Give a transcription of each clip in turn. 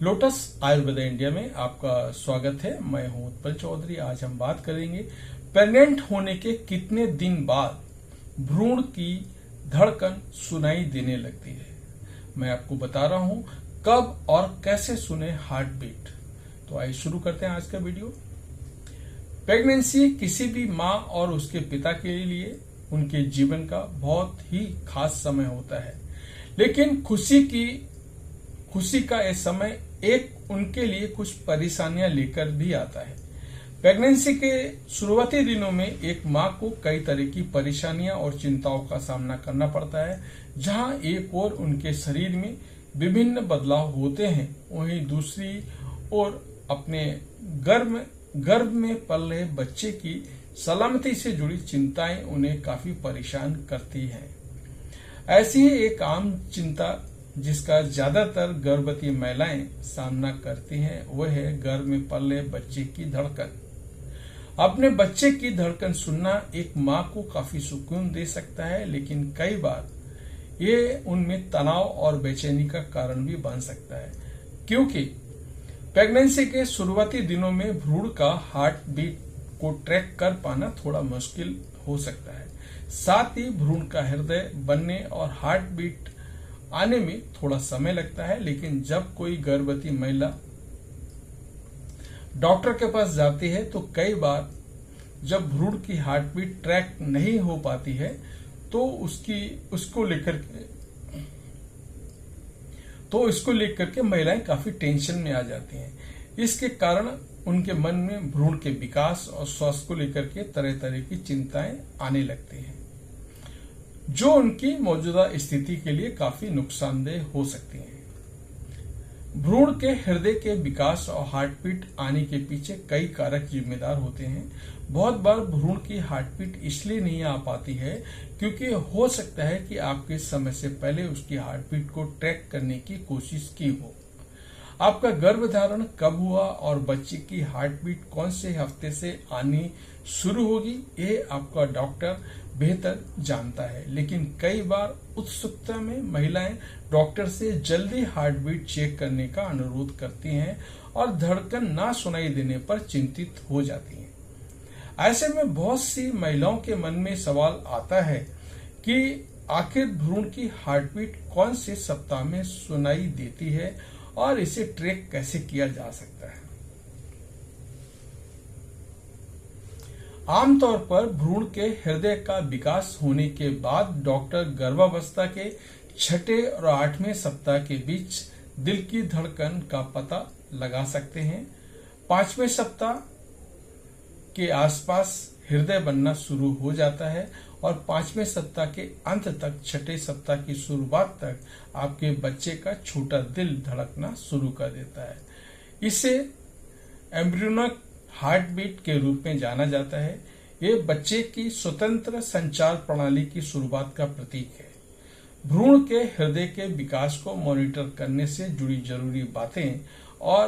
Lotus Ayurveda India में आपका स्वागत है। मैं हूं उत्पल चौधरी। आज हम बात करेंगे प्रेग्नेंट होने के कितने दिन बाद भ्रूण की धड़कन सुनाई देने लगती है। मैं आपको बता रहा हूं कब और कैसे सुने हार्ट बीट। तो आइए शुरू करते हैं आज का वीडियो। प्रेगनेंसी किसी भी माँ और उसके पिता के लिए उनके जीवन का बहुत ही खास समय होता है, लेकिन खुशी का यह समय एक उनके लिए कुछ परेशानियां लेकर भी आता है। प्रेगनेंसी के शुरुआती दिनों में एक माँ को कई तरह की परेशानियां और चिंताओं का सामना करना पड़ता है। जहां एक ओर उनके शरीर में विभिन्न बदलाव होते हैं, वहीं दूसरी ओर अपने गर्भ में पल रहे बच्चे की सलामती से जुड़ी चिंताएं उन्हें काफी परेशान करती हैं। ऐसी ही एक आम चिंता जिसका ज्यादातर गर्भवती महिलाएं सामना करती हैं, वह है गर्भ में पल रहे बच्चे की धड़कन। अपने बच्चे की धड़कन सुनना एक माँ को काफी सुकून दे सकता है, लेकिन कई बार ये उनमें तनाव और बेचैनी का कारण भी बन सकता है, क्योंकि प्रेगनेंसी के शुरुआती दिनों में भ्रूण का हार्ट बीट को ट्रैक कर पाना थोड़ा मुश्किल हो सकता है। साथ ही भ्रूण का हृदय बनने और हार्ट बीट आने में थोड़ा समय लगता है, लेकिन जब कोई गर्भवती महिला डॉक्टर के पास जाती है तो कई बार जब भ्रूण की हार्ट बीट ट्रैक नहीं हो पाती है तो उसको लेकर के महिलाएं काफी टेंशन में आ जाती हैं। इसके कारण उनके मन में भ्रूण के विकास और स्वास्थ्य को लेकर के तरह तरह की चिंताएं आने लगती हैं, जो उनकी मौजूदा स्थिति के लिए काफी नुकसानदेह हो सकती हैं। भ्रूण के हृदय के विकास और हार्टबीट आने के पीछे कई कारक जिम्मेदार होते हैं। बहुत बार भ्रूण की हार्टबीट इसलिए नहीं आ पाती है क्योंकि हो सकता है कि आपके समय से पहले उसकी हार्टबीट को ट्रैक करने की कोशिश की हो। आपका गर्भधारण कब हुआ और बच्चे की हार्टबीट कौन से हफ्ते से आनी शुरू होगी, ये आपका डॉक्टर बेहतर जानता है। लेकिन कई बार उत्सुकता में महिलाएं डॉक्टर से जल्दी हार्टबीट चेक करने का अनुरोध करती हैं और धड़कन ना सुनाई देने पर चिंतित हो जाती हैं। ऐसे में बहुत सी महिलाओं के मन में सवाल आता है कि आखिर भ्रूण की हार्टबीट कौन से सप्ताह में सुनाई देती है और इसे ट्रैक कैसे किया जा सकता है। आमतौर पर भ्रूण के हृदय का विकास होने के बाद डॉक्टर गर्भावस्था के 6 और 8वें सप्ताह के बीच दिल की धड़कन का पता लगा सकते हैं। 5वें सप्ताह के आसपास हृदय बनना शुरू हो जाता है और 5वें सप्ताह के अंत तक 6ठे सप्ताह की शुरुआत तक आपके बच्चे का छोटा दिल धड़कना शुरू कर देता है। इसे एम्ब्रियोनिक हार्ट बीट के रूप में जाना जाता है। ये बच्चे की स्वतंत्र संचार प्रणाली की शुरुआत का प्रतीक है। भ्रूण के हृदय के विकास को मॉनिटर करने से जुड़ी जरूरी बातें और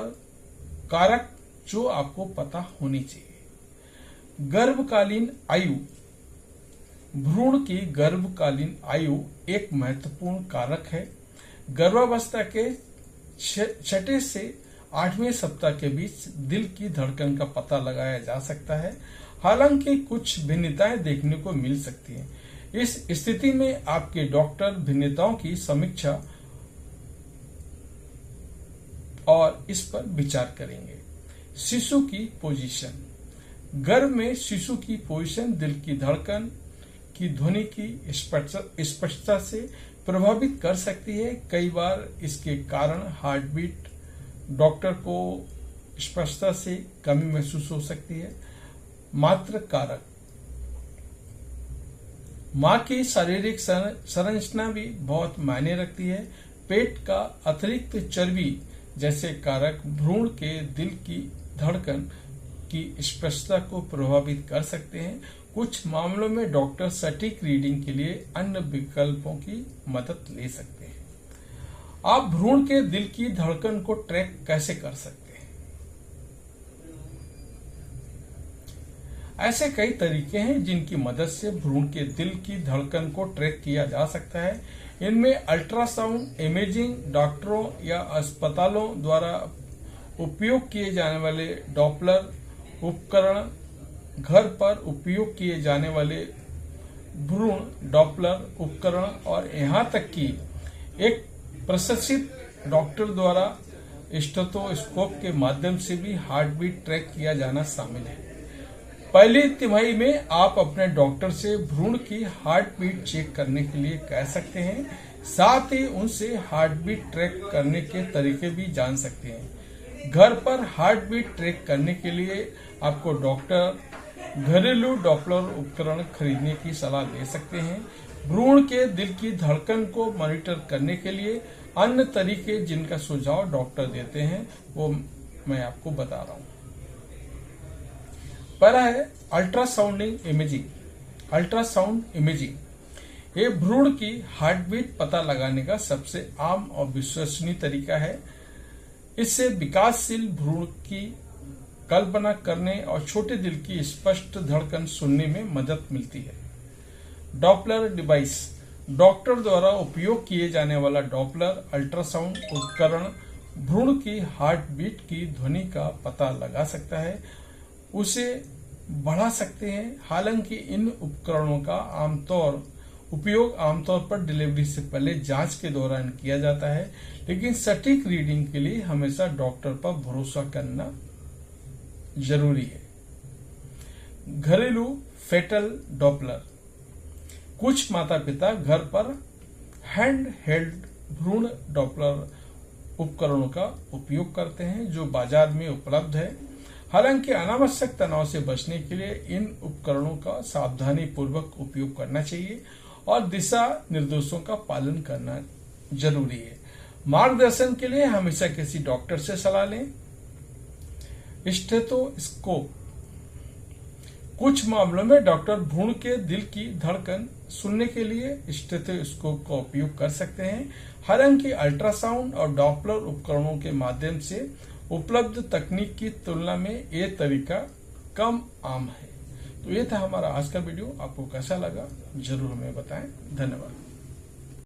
कारक जो आपको पता होनी चाहिए। गर्भकालीन आयु। भ्रूण की गर्भकालीन आयु एक महत्वपूर्ण कारक है। गर्भावस्था के 6ठे से 8वें सप्ताह के बीच दिल की धड़कन का पता लगाया जा सकता है, हालांकि कुछ भिन्नताएं देखने को मिल सकती हैं। इस स्थिति में आपके डॉक्टर भिन्नताओं की समीक्षा और इस पर विचार करेंगे। शिशु की पोजीशन। गर्भ में शिशु की पोजीशन दिल की धड़कन की ध्वनि की स्पष्टता से प्रभावित कर सकती है। कई बार इसके कारण हार्टबीट डॉक्टर को स्पष्टता से कमी महसूस हो सकती है। मात्र कारक। मां की शारीरिक संरचना भी बहुत मायने रखती है। पेट का अतिरिक्त चर्बी जैसे कारक भ्रूण के दिल की धड़कन की स्पष्टता को प्रभावित कर सकते हैं। कुछ मामलों में डॉक्टर सटीक रीडिंग के लिए अन्य विकल्पों की मदद ले सकते हैं। आप भ्रूण के दिल की धड़कन को ट्रैक कैसे कर सकते हैं? ऐसे कई तरीके हैं जिनकी मदद से भ्रूण के दिल की धड़कन को ट्रैक किया जा सकता है। इनमें अल्ट्रासाउंड इमेजिंग, डॉक्टरों या अस्पतालों द्वारा उपयोग किए जाने वाले डॉपलर उपकरण, घर पर उपयोग किए जाने वाले भ्रूण डॉपलर उपकरण और यहाँ तक कि एक प्रशिक्षित डॉक्टर द्वारा स्टेथोस्कोप के माध्यम से भी हार्ट बीट ट्रैक किया जाना शामिल है। पहली तिमाही में आप अपने डॉक्टर से भ्रूण की हार्ट बीट चेक करने के लिए कह सकते हैं, साथ ही उनसे हार्ट बीट ट्रैक करने के तरीके भी जान सकते हैं। घर पर हार्ट बीट ट्रैक करने के लिए आपको डॉक्टर घरेलू डॉपलर उपकरण खरीदने की सलाह दे सकते हैं। भ्रूण के दिल की धड़कन को मॉनिटर करने के लिए अन्य तरीके जिनका सुझाव डॉक्टर देते हैं वो मैं आपको बता रहा हूं। पहला है अल्ट्रासाउंडिंग इमेजिंग। अल्ट्रासाउंड इमेजिंग ये भ्रूण की हार्ट बीट पता लगाने का सबसे आम और विश्वसनीय तरीका है। इससे विकासशील भ्रूण की कल्पना करने और छोटे दिल की स्पष्ट धड़कन सुनने में मदद मिलती है। डॉपलर डिवाइस, डॉक्टर द्वारा उपयोग किए जाने वाला डॉपलर अल्ट्रासाउंड उपकरण भ्रूण की हार्ट बीट की ध्वनि का पता लगा सकता है, उसे बढ़ा सकते हैं। हालांकि इन उपकरणों का उपयोग आमतौर पर डिलीवरी से पहले जांच के दौरान किया जाता है, लेकिन सटीक रीडिंग के लिए हमेशा डॉक्टर पर भरोसा करना जरूरी है। घरेलू फेटल डॉपलर, कुछ माता पिता घर पर हैंड हेल्ड भ्रूण डॉपलर उपकरणों का उपयोग करते हैं जो बाजार में उपलब्ध है। हालांकि अनावश्यक तनाव से बचने के लिए इन उपकरणों का सावधानी पूर्वक उपयोग करना चाहिए और दिशा निर्देशों का पालन करना जरूरी है। मार्गदर्शन के लिए हमेशा किसी डॉक्टर से सलाह लें। स्टेथोस्कोप, कुछ मामलों में डॉक्टर भ्रूण के दिल की धड़कन सुनने के लिए स्टेथोस्कोप का उपयोग कर सकते हैं। हालांकि अल्ट्रासाउंड और डॉपलर उपकरणों के माध्यम से उपलब्ध तकनीक की तुलना में ये तरीका कम आम है। तो ये था हमारा आज का वीडियो। आपको कैसा लगा जरूर हमें बताएं। धन्यवाद।